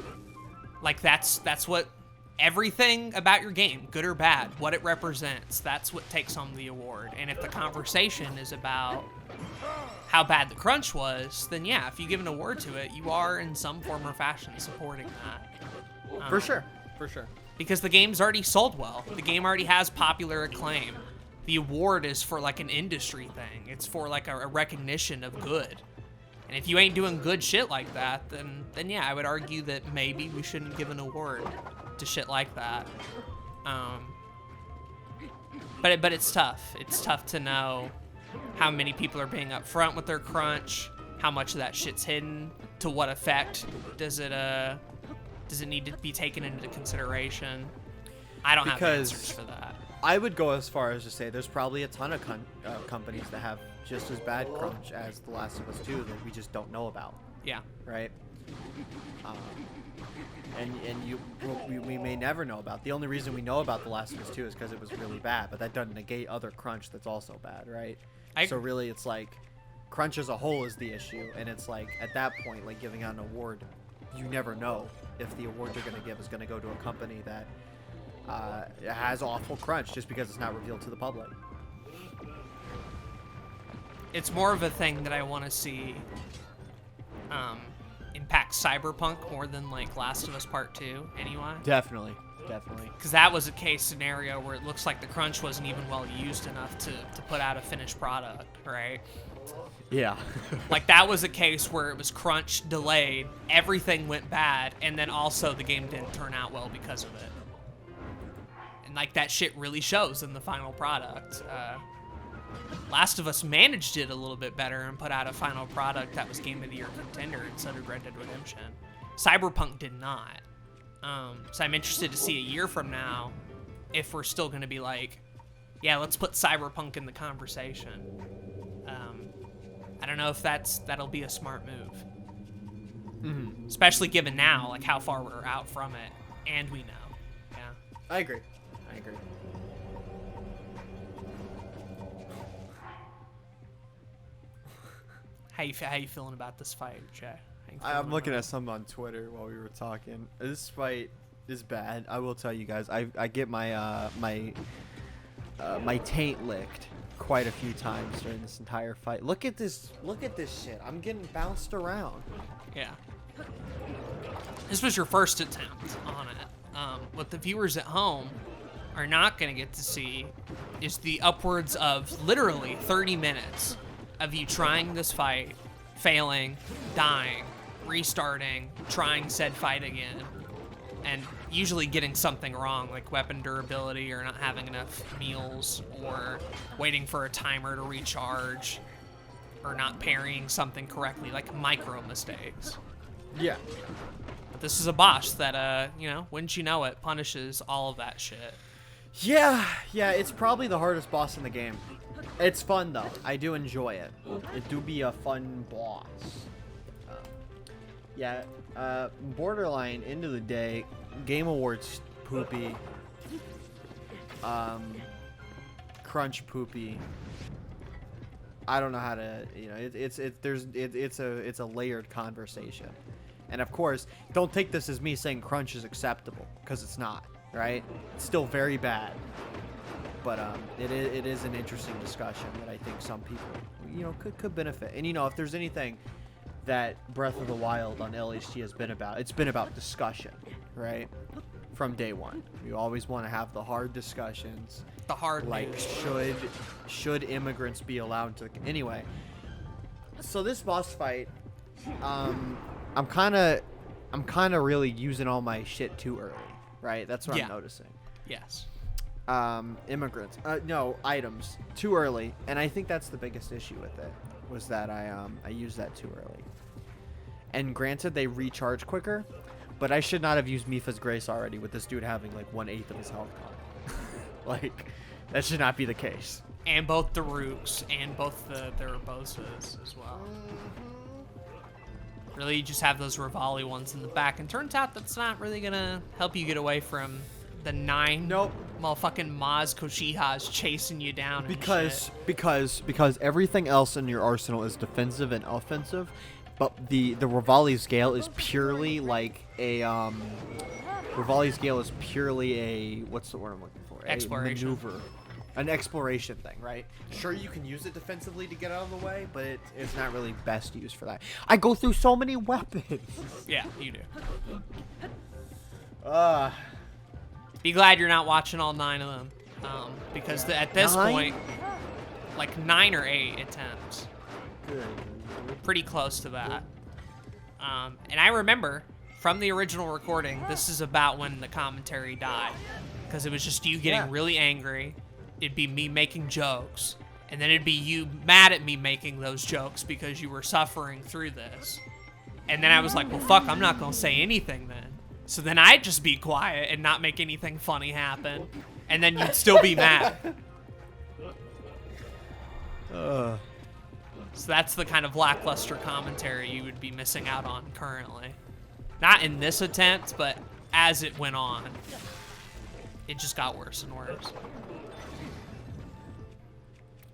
Like that's what everything about your game, good or bad, what it represents. That's what takes home the award. And if the conversation is about how bad the crunch was, then yeah, if you give an award to it, you are in some form or fashion supporting that. For sure. Because the game's already sold well. The game already has popular acclaim. The award is for like an industry thing. It's for like a recognition of good. And if you ain't doing good shit like that, then yeah, I would argue that maybe we shouldn't give an award to shit like that. But it's tough. It's tough to know how many people are being upfront with their crunch, how much of that shit's hidden, to what effect does it need to be taken into consideration? I don't have answers for that. I would go as far as to say there's probably a ton of companies that have just as bad crunch as The Last of Us 2 that we just don't know about. Yeah. Right? We may never know about. The only reason we know about The Last of Us 2 is because it was really bad, but that doesn't negate other crunch that's also bad, right? So really it's like crunch as a whole is the issue, and it's like at that point, like giving out an award, you never know if the award you're going to give is going to go to a company that has awful crunch just because it's not revealed to the public. It's more of a thing that I want to see impact Cyberpunk more than like Last of Us Part 2 anyway. Definitely. Because that was a case scenario where it looks like the crunch wasn't even well used enough to put out a finished product, right? Yeah. Like that was a case where it was crunch delayed, everything went bad, and then also the game didn't turn out well because of it. And like that shit really shows in the final product. Last of Us managed it a little bit better and put out a final product that was Game of the Year contender, and so did Red Dead Redemption. Cyberpunk did not. So I'm interested to see a year from now if we're still going to be like, yeah, let's put Cyberpunk in the conversation. I don't know if that'll be a smart move. Mm-hmm. Especially given now, like how far we're out from it, and we know. Yeah. I agree. How you feeling about this fight, Jay? I'm looking at some on Twitter while we were talking. This fight is bad. I will tell you guys. I get my my taint licked quite a few times during this entire fight. Look at this shit. I'm getting bounced around. Yeah. This was your first attempt on it. What the viewers at home are not going to get to see is the upwards of literally 30 minutes of you trying this fight, failing, dying, restarting, trying said fight again, and usually getting something wrong, like weapon durability or not having enough meals or waiting for a timer to recharge or not parrying something correctly, like micro mistakes. Yeah. But this is a boss that, wouldn't you know it, punishes all of that shit. Yeah, it's probably the hardest boss in the game. It's fun though. I do enjoy it. It do be a fun boss. Yeah, Borderline, end of the day, Game Awards poopy. Crunch poopy. I don't know how to, you know, it's a layered conversation. And of course, don't take this as me saying crunch is acceptable, because it's not, right? It's still very bad. But it is an interesting discussion that I think some people, you know, could benefit. And you know, if there's anything that Breath of the Wild on LHT has been about, it's been about discussion, right? From day one. You always want to have the hard discussions. The hard like news. should immigrants be allowed to, anyway. So this boss fight, I'm kind of really using all my shit too early, right? That's what I'm noticing. Yes. Immigrants, no, items too early, and I think that's the biggest issue with it, was that I used that too early. And granted, they recharge quicker, but I should not have used Mipha's Grace already with this dude having like 1/8 of his health gone. Like, that should not be the case. And both the Rooks and both the Urbosas as well. Really, you just have those Rivali ones in the back, and turns out that's not really gonna help you get away from the 9 motherfucking Maz Koshihas chasing you down. Because everything else in your arsenal is defensive and offensive, but the Rivali's Gale is purely like a Rivali's Gale is purely a, what's the word I'm looking for? Exploration. A maneuver. An exploration thing, right? Sure, you can use it defensively to get out of the way, but it's not really best used for that. I go through so many weapons. Yeah, you do. Be glad you're not watching all 9 of them, because at this point, like 9 or 8 attempts. Good. Pretty close to that. And I remember from the original recording, this is about when the commentary died, because it was just you getting really angry. It'd be me making jokes, and then it'd be you mad at me making those jokes because you were suffering through this. And then I was like, well, fuck, I'm not gonna say anything then. So then I'd just be quiet and not make anything funny happen, and then you'd still be mad. So that's the kind of lackluster commentary you would be missing out on currently. Not in this attempt, but as it went on, it just got worse and worse.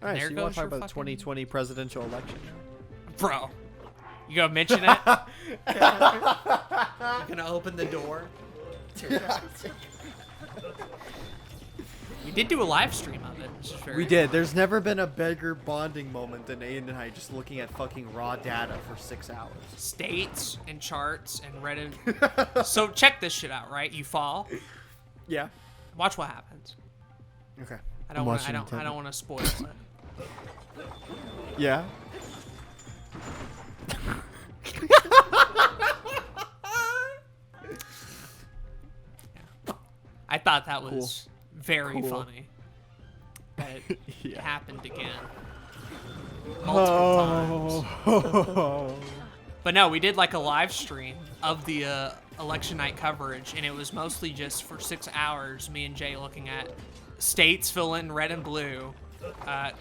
All right, so you want to talk about the 2020 presidential election? Bro, you gonna mention it? You gonna open the door? We did do a live stream of it, which is very We did. There's never been a bigger bonding moment than Aiden and I just looking at fucking raw data for 6 hours. States and charts and Reddit. So check this shit out, right? You fall. Yeah. Watch what happens. Okay. I don't want to spoil it. Yeah. I thought that was very funny. But it happened again. Multiple times. But no, we did like a live stream of the election night coverage, and it was mostly just for 6 hours, me and Jay looking at states fill in red and blue,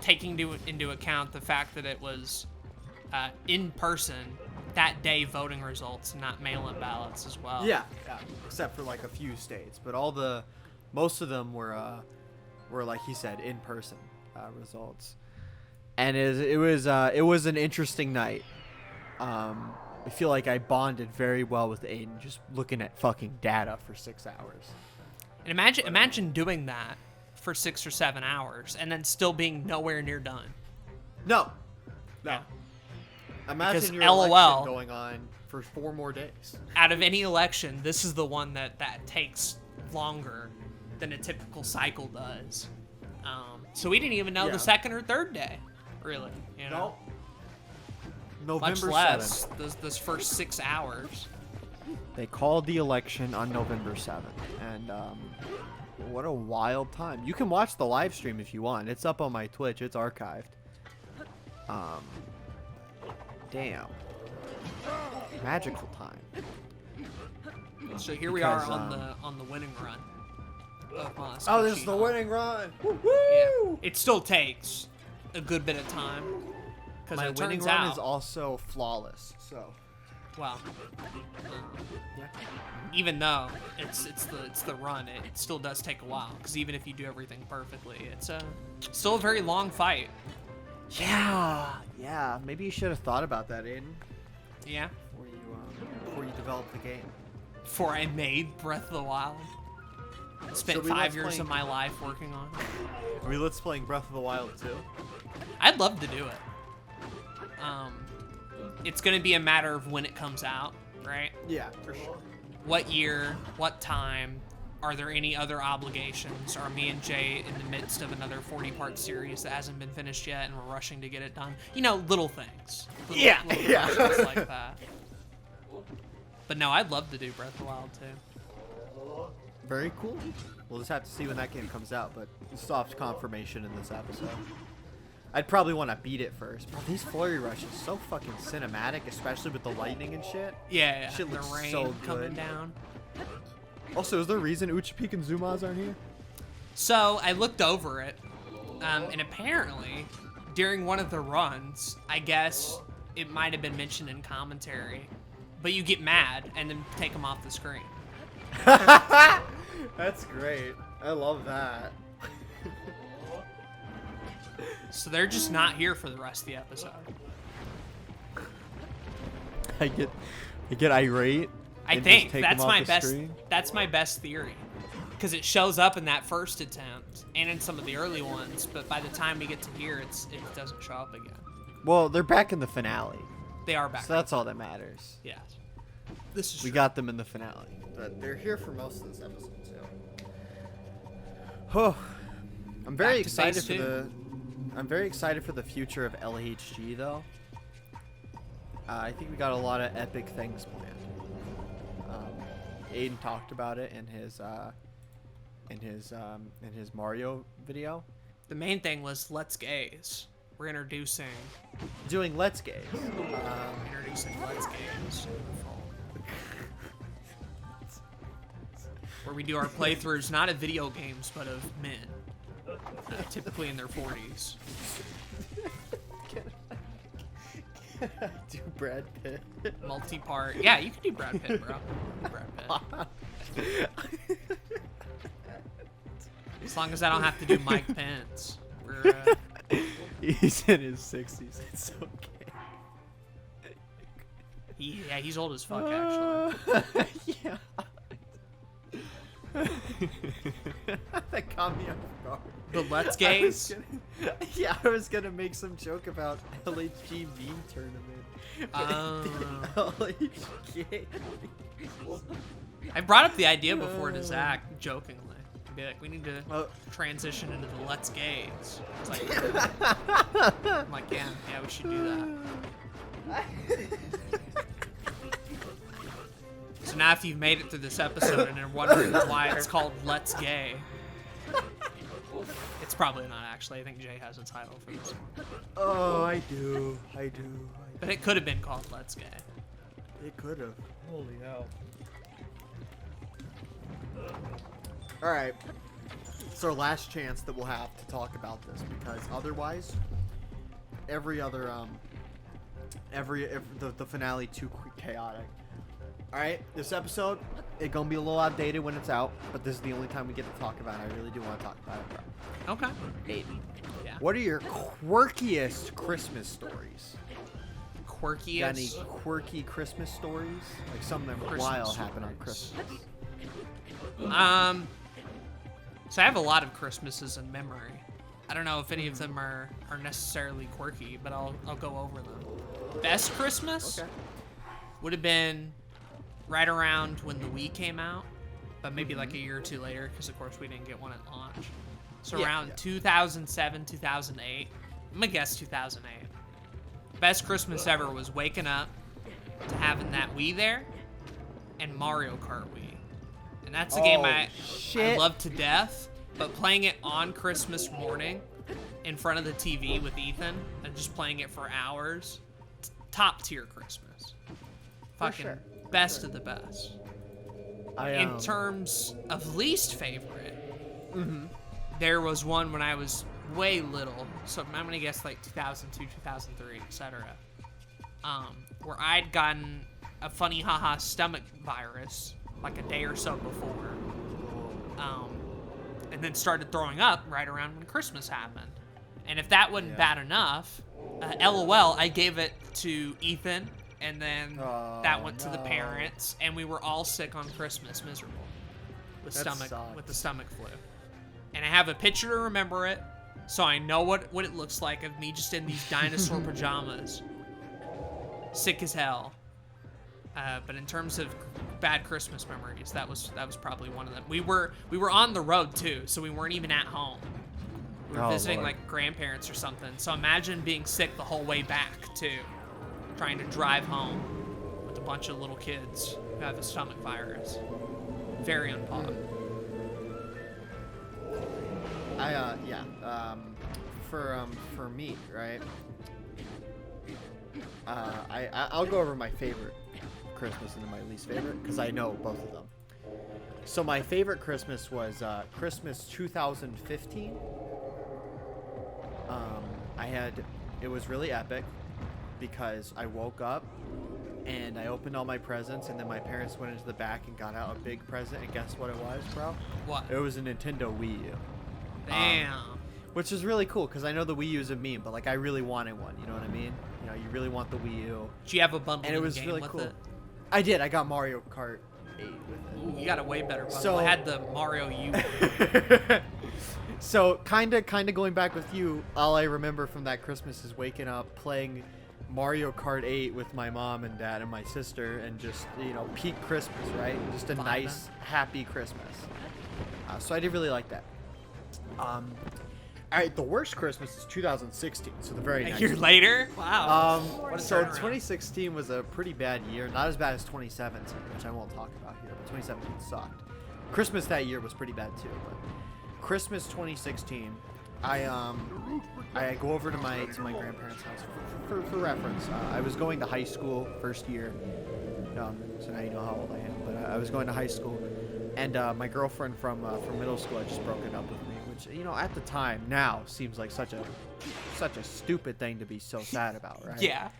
taking into account the fact that it was in person that day voting results, not mail-in ballots as well. Yeah, except for like a few states, but most of them were like he said, in person results, and it was an interesting night. I feel like I bonded very well with Aiden just looking at fucking data for 6 hours. And imagine doing that for 6 or 7 hours and then still being nowhere near done. No. Yeah. Imagine because your LOL election going on for 4 more days. Out of any election, this is the one that takes longer than a typical cycle does. So we didn't even know the second or third day, really. You know? November Much less 7th. those first 6 hours. They called the election on November 7th, and what a wild time. You can watch the live stream if you want. It's up on my Twitch. It's archived. Damn. Magical time. So here we are on the winning run. of Musk. Oh, with this is the She-Hulk. winning run. Yeah. Woo-hoo! It still takes a good bit of time. Because My it winning turns run out, is also flawless. So. well, Yeah. even though it's the run, it still does take a while. Because even if you do everything perfectly, it's still a very long fight. Yeah. Maybe you should have thought about that, Aiden, Yeah. before you developed the game. Before I made Breath of the Wild, I spent we 5 let's years play- of my life working on it. Are we let's playing Breath of the Wild too? I'd love to do it. It's gonna be a matter of when it comes out, right? Yeah, for sure. What year? What time? Are there any other obligations? Are me and Jay in the midst of another 40-part series that hasn't been finished yet, and we're rushing to get it done? You know, little things. Little questions like that. But no, I'd love to do Breath of the Wild too. Very cool. We'll just have to see when that game comes out, but soft confirmation in this episode. I'd probably want to beat it first. Bro, these flurry rushes so fucking cinematic, especially with the lightning and shit. Yeah, Shit the looks rain so coming good. down. Also, is there a reason Uchipik and Zumaz aren't here? So I looked over it, and apparently, during one of the runs, I guess it might have been mentioned in commentary, but you get mad and then take them off the screen. That's great. I love that. So they're just not here for the rest of the episode. I get irate. I and think just take that's them off my the best. screen. That's my best theory, because it shows up in that first attempt and in some of the early ones, but by the time we get to here, it doesn't show up again. Well, they're back in the finale, They are back. so that's all that matters. Yes. This is We true. got them in the finale, but they're here for most of this episode too. Oh, I'm very Back to excited phase for two. I'm very excited for the future of LHG though. I think we got a lot of epic things planned. Aiden talked about it in his Mario video. The main thing was Let's Gaze. We're introducing Doing Let's Gaze. Let's Gaze. Where we do our playthroughs not of video games, but of men. Typically in their 40s. Do Brad Pitt. Multi-part. Yeah, you can do Brad Pitt, bro. Brad Pitt. As long as I don't have to do Mike Pence. He's in his 60s. It's okay. He's old as fuck, actually. Yeah. That caught me off guard. The Let's I was Gaze? gonna- I was gonna make some joke about LHG meme tournament. LHG. I brought up the idea before to Zach, jokingly. To be like, we need to transition into the Let's Gaze. It's like, I'm like, yeah, we should do that. So now if you've made it through this episode and are wondering why it's called Let's Gay, it's probably not actually. I think Jay has a title for this one. Oh, I do. But it could have been called Let's Gay. It could have. Holy hell. Alright. It's our last chance that we'll have to talk about this because otherwise, every the finale too chaotic. Alright, this episode, it's gonna be a little outdated when it's out, but this is the only time we get to talk about it. I really do want to talk about it, bro. Okay. Aiden, Yeah. what are your quirkiest Christmas stories? Got any Quirkiest. quirky Christmas stories? Like some of them Christmas wild happen on stories. Christmas. So I have a lot of Christmases in memory. I don't know if any of them are necessarily quirky, but I'll go over them. Best Christmas Okay. would have been right around when the Wii came out, but maybe like a year or two later, because of course we didn't get one at launch. So Yeah, around yeah. 2007, 2008. I'm gonna guess 2008. Best Christmas ever was waking up to having that Wii there and Mario Kart Wii. And that's a game I shit. love to death, but playing it on Christmas morning in front of the TV with Ethan and just playing it for hours, top tier Christmas. Fucking sure. best of the best. I In terms of least favorite, There was one when I was way little, so I'm gonna guess like 2002, 2003, etc. Where I'd gotten a funny haha stomach virus like a day or so before, and then started throwing up right around when Christmas happened. And if that wasn't bad enough, LOL, I gave it to Ethan, and then that went to the parents, and we were all sick on Christmas, miserable with the stomach flu. And I have a picture to remember it, so I know what it looks like of me just in these dinosaur pajamas, sick as hell. But in terms of bad Christmas memories, that was probably one of them. We were on the road too, so we weren't even at home. We were visiting Lord. like grandparents or something. So imagine being sick the whole way back too, trying to drive home with a bunch of little kids who have a stomach virus. Very unpog. For me, right? I'll go over my favorite Christmas and then my least favorite because I know both of them. So my favorite Christmas was Christmas 2015. It was really epic because I woke up and I opened all my presents, and then my parents went into the back and got out a big present, and guess what it was, bro? What? It was a Nintendo Wii U. Damn. Which is really cool because I know the Wii U is a meme, but like I really wanted one. You know what I mean? You know, you really want the Wii U. Did you have a bundle And it was game really with cool. it? I did. I got Mario Kart 8 with it. Ooh, you got a way better bundle. So- I had the Mario U. So kind of going back with you, all I remember from that Christmas is waking up playing Mario Kart 8 with my mom and dad and my sister, and just, you know, peak Christmas, right? Just a Vibing. nice, happy Christmas. So I did really like that. All right, the worst Christmas is 2016, so the very A next year one. later? Wow. What a So turnaround. 2016 was a pretty bad year. Not as bad as 2017, which I won't talk about here, but 2017 sucked. Christmas that year was pretty bad too. But Christmas 2016, I go over to my grandparents' house for reference. I was going to high school first year, so now you know how old I am. But I was going to high school, and my girlfriend from middle school had just broken up with me, which, you know, at the time now seems like such a stupid thing to be so sad about, right? Yeah.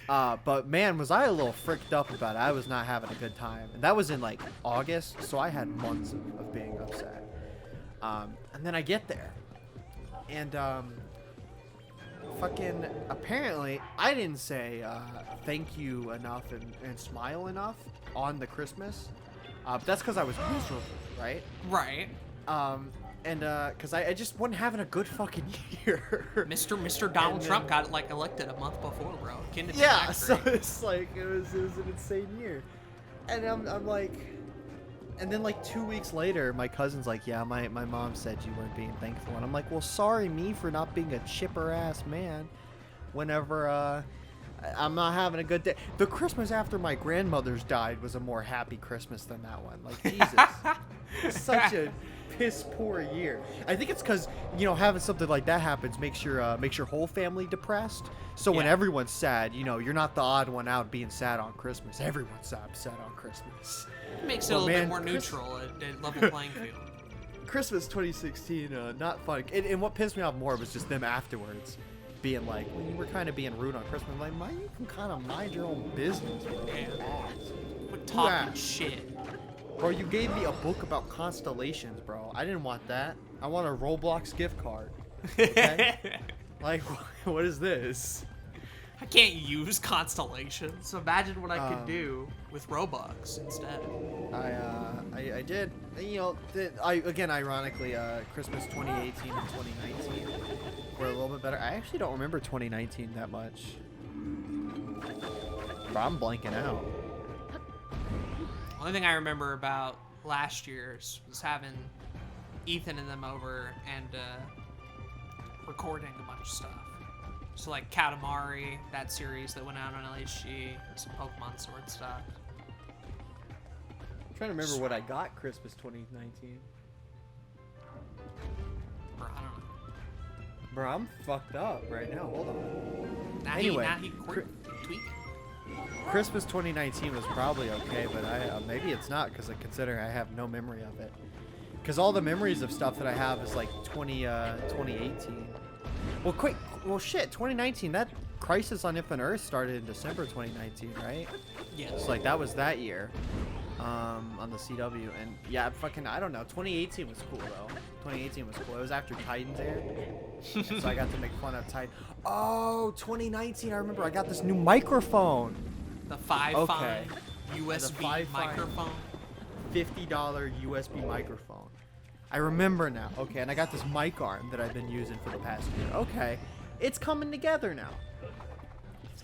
But man, was I a little fricked up about it. I was not having a good time, and that was in like August, so I had months of being upset. And then I get there, and fucking apparently I didn't say thank you enough and smile enough on the Christmas. But that's because I was miserable, right? Right. And because I just wasn't having a good fucking year. Mr. Donald Trump got like elected a month before, bro. Kingdom Yeah, factory. so it's like it was an insane year, and I'm like, and then like 2 weeks later, my cousin's like, yeah, my mom said you weren't being thankful, and I'm like, well, sorry me for not being a chipper ass man. Whenever I'm not having a good day. The Christmas after my grandmother's died was a more happy Christmas than that one. Like Jesus, it's such a piss poor year. I think it's because, you know, having something like that happens makes your whole family depressed. So when Yeah. everyone's sad, you know, you're not the odd one out being sad on Christmas. Everyone's sad on Christmas. It makes it a Well, little man, bit more neutral, a level playing field. Christmas 2016, not fun. And what pissed me off more was just them afterwards being like, well, you were kind of being rude on Christmas. I'm like, man, you can kind of mind your own business. Yeah. Ass. Quit talking asked? shit. Bro, you gave me a book about constellations, bro. I didn't want that. I want a Roblox gift card. Okay? Like, what is this? I can't use constellations. Imagine what I could do with Robux instead. I did. You know, ironically, Christmas 2018 and 2019 were a little bit better. I actually don't remember 2019 that much. Bro, I'm blanking out. Only thing I remember about last year's was having Ethan and them over and recording a bunch of stuff. So like Katamari, that series that went out on LHG, some Pokemon Sword stuff. I'm trying to remember what I got Christmas 2019. Or I don't know. Bro, I'm fucked up right now. Hold on. Now Anyway, he tweak. Christmas 2019 was probably okay, but maybe it's not because I consider I have no memory of it. Because all the memories of stuff that I have is like 2018. Well, quick. Well, shit. 2019. That Crisis on Infinite Earth started in December 2019, right? Yes. So like that was that year, on the CW. And yeah, fucking I don't know. 2018 was cool though. 2018 was cool. It was after Titans aired, and so I got to make fun of Titan. Oh, 2019. I remember I got this new microphone. The 5 Okay. USB five fine. microphone. $50 USB microphone. I remember now. Okay, and I got this mic arm that I've been using for the past year. Okay, it's coming together now.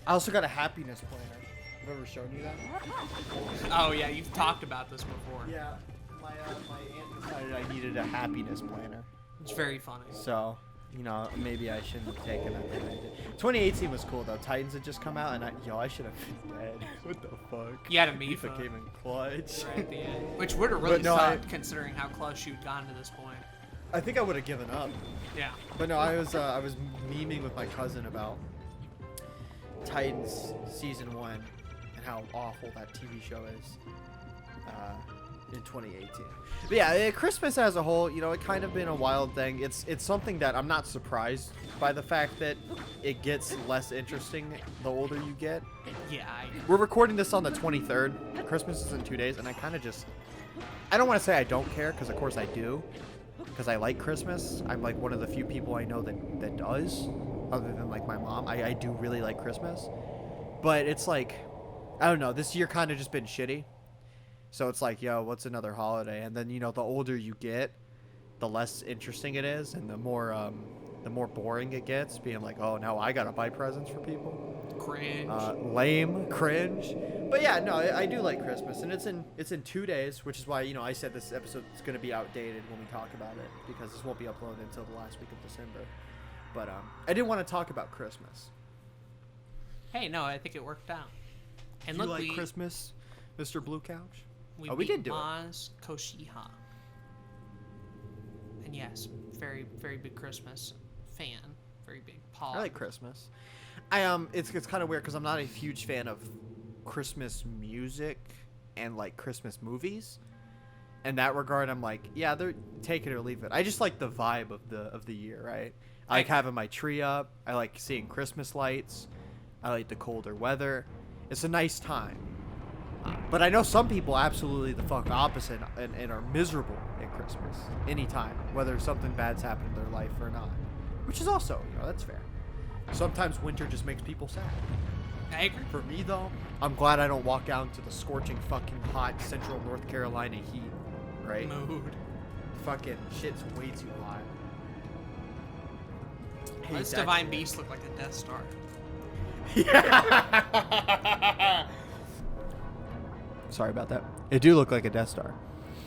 I also got a happiness planner. I've ever shown you that? Oh yeah, you've talked about this before. Yeah, my aunt decided I needed a happiness planner. It's very funny. So, you know, maybe I shouldn't have taken it. 2018 was cool though. Titans had just come out, and I should have been dead. What the fuck? You had a FIFA Mifa came in clutch. right at the end, which would have really But no, sucked considering how close you'd gotten to this point. I think I would have given up. Yeah. But no, I was memeing with my cousin about Titans season 1 and how awful that TV show is in 2018. But yeah, Christmas as a whole, you know, it kind of been a wild thing. It's something that I'm not surprised by the fact that it gets less interesting the older you get. Yeah. We're recording this on the 23rd. Christmas is in 2 days, and I kind of just, I don't want to say I don't care, because of course I do, because I like Christmas. I'm like one of the few people I know that does, other than like my mom. I do really like Christmas, but it's like, I don't know, this year kind of just been shitty. So it's like, yo, what's another holiday? And then, you know, the older you get, the less interesting it is, and the more boring it gets, being like, oh, now I gotta buy presents for people. Cringe. Lame, cringe. But yeah, no, I do like Christmas, and it's in 2 days, which is why, you know, I said this episode is gonna be outdated when we talk about it, because this won't be uploaded until the last week of December. But I didn't want to talk about Christmas. Hey, no, I think it worked out. And You look, like Christmas, Mr. Blue Couch? we we beat did do it. Maz Koshiha. And yes, very, very big Christmas fan. Very big Paul. I like Christmas. It's kind of weird because I'm not a huge fan of Christmas music and like Christmas movies. In that regard, I'm like, yeah, they're take it or leave it. I just like the vibe of the year, right? I like having my tree up. I like seeing Christmas lights. I like the colder weather. It's a nice time. But I know some people absolutely the fuck opposite and are miserable at Christmas anytime, whether something bad's happened in their life or not. Which is also, you know, that's fair. Sometimes winter just makes people sad. I agree. For me, though, I'm glad I don't walk out into the scorching fucking hot central North Carolina heat, right? Mood. Fucking shit's way too hot. Why does Divine Beast look like a Death Star? Yeah. Sorry about that. It do look like a Death Star.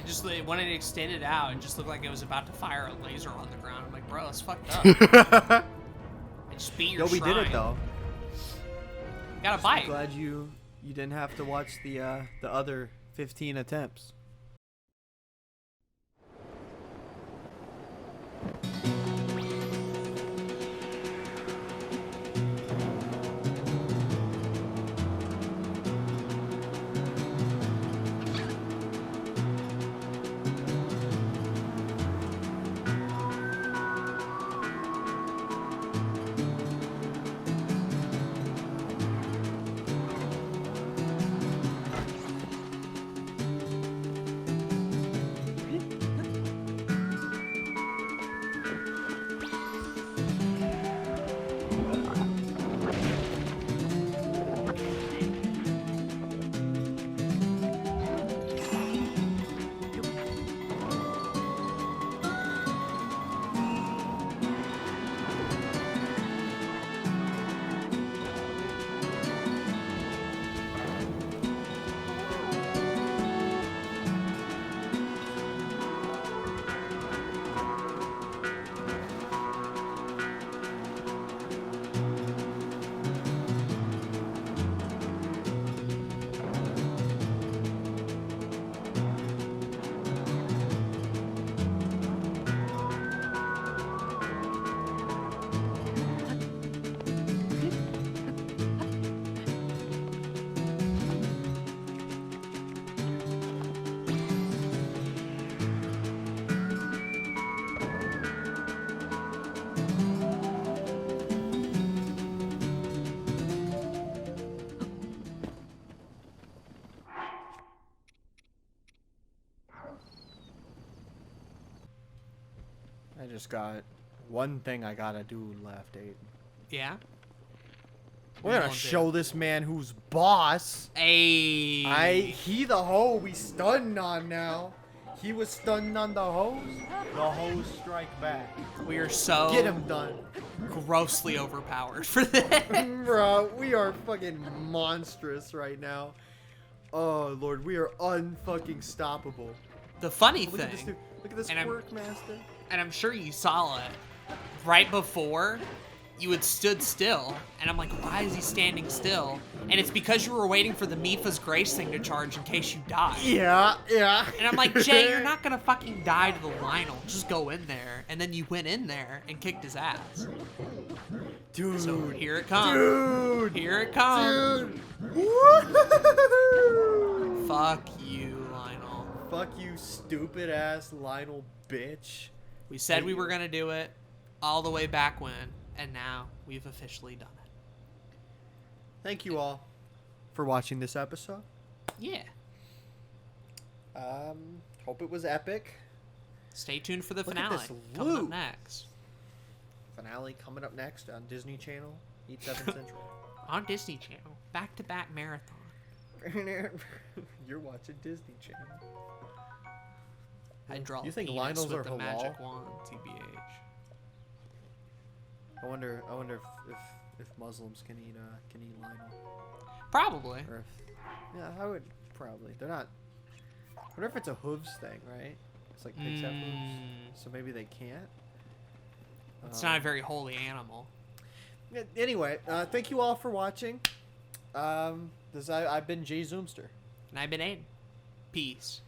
It just when it extended out, it just looked like it was about to fire a laser on the ground. I'm like, bro, that's fucked up. It just beat your No, we did it shrine. though. Got a bite. I'm glad you didn't have to watch the other 15 attempts. I just got one thing I gotta do left, Aiden. Yeah? We're gonna show this man who's boss. Hey. He the hoe we stunned on now. He was stunned on the hoes. The hoes strike back. We are so Get him done. grossly overpowered for this. Bro, we are fucking monstrous right now. Oh lord, we are unfucking stoppable. The funny Look at this thing, dude. Look at this and quirk master. and I'm sure you saw it, right before you had stood still, and I'm like, why is he standing still? And it's because you were waiting for the Mifa's Grace thing to charge in case you died. Yeah. And I'm like, Jay, you're not gonna fucking die to the Lionel. Just go in there. And then you went in there and kicked his ass. Dude. So here it comes. Dude. Here it comes. Dude. Fuck you, Lionel. Fuck you, stupid ass Lionel bitch. We said we were gonna do it all the way back when, and now we've officially done it. Thank you all for watching this episode. Yeah. Hope it was epic. Stay tuned for the Look at finale this coming up loot. next. Finale coming up next on Disney Channel. Eat 7 Central. On Disney Channel. Back-to-back marathon. You're watching Disney Channel. I draw You think penis Lionels with are the halal? magic wand, TBH. I wonder if Muslims can eat Lionel. Probably. Or if, yeah, I would probably. They're not. I wonder if it's a hooves thing, right? It's like pigs have hooves, so maybe they can't. It's not a very holy animal. Anyway, thank you all for watching. I've been Jay Zoomster. And I've been Aden. Peace.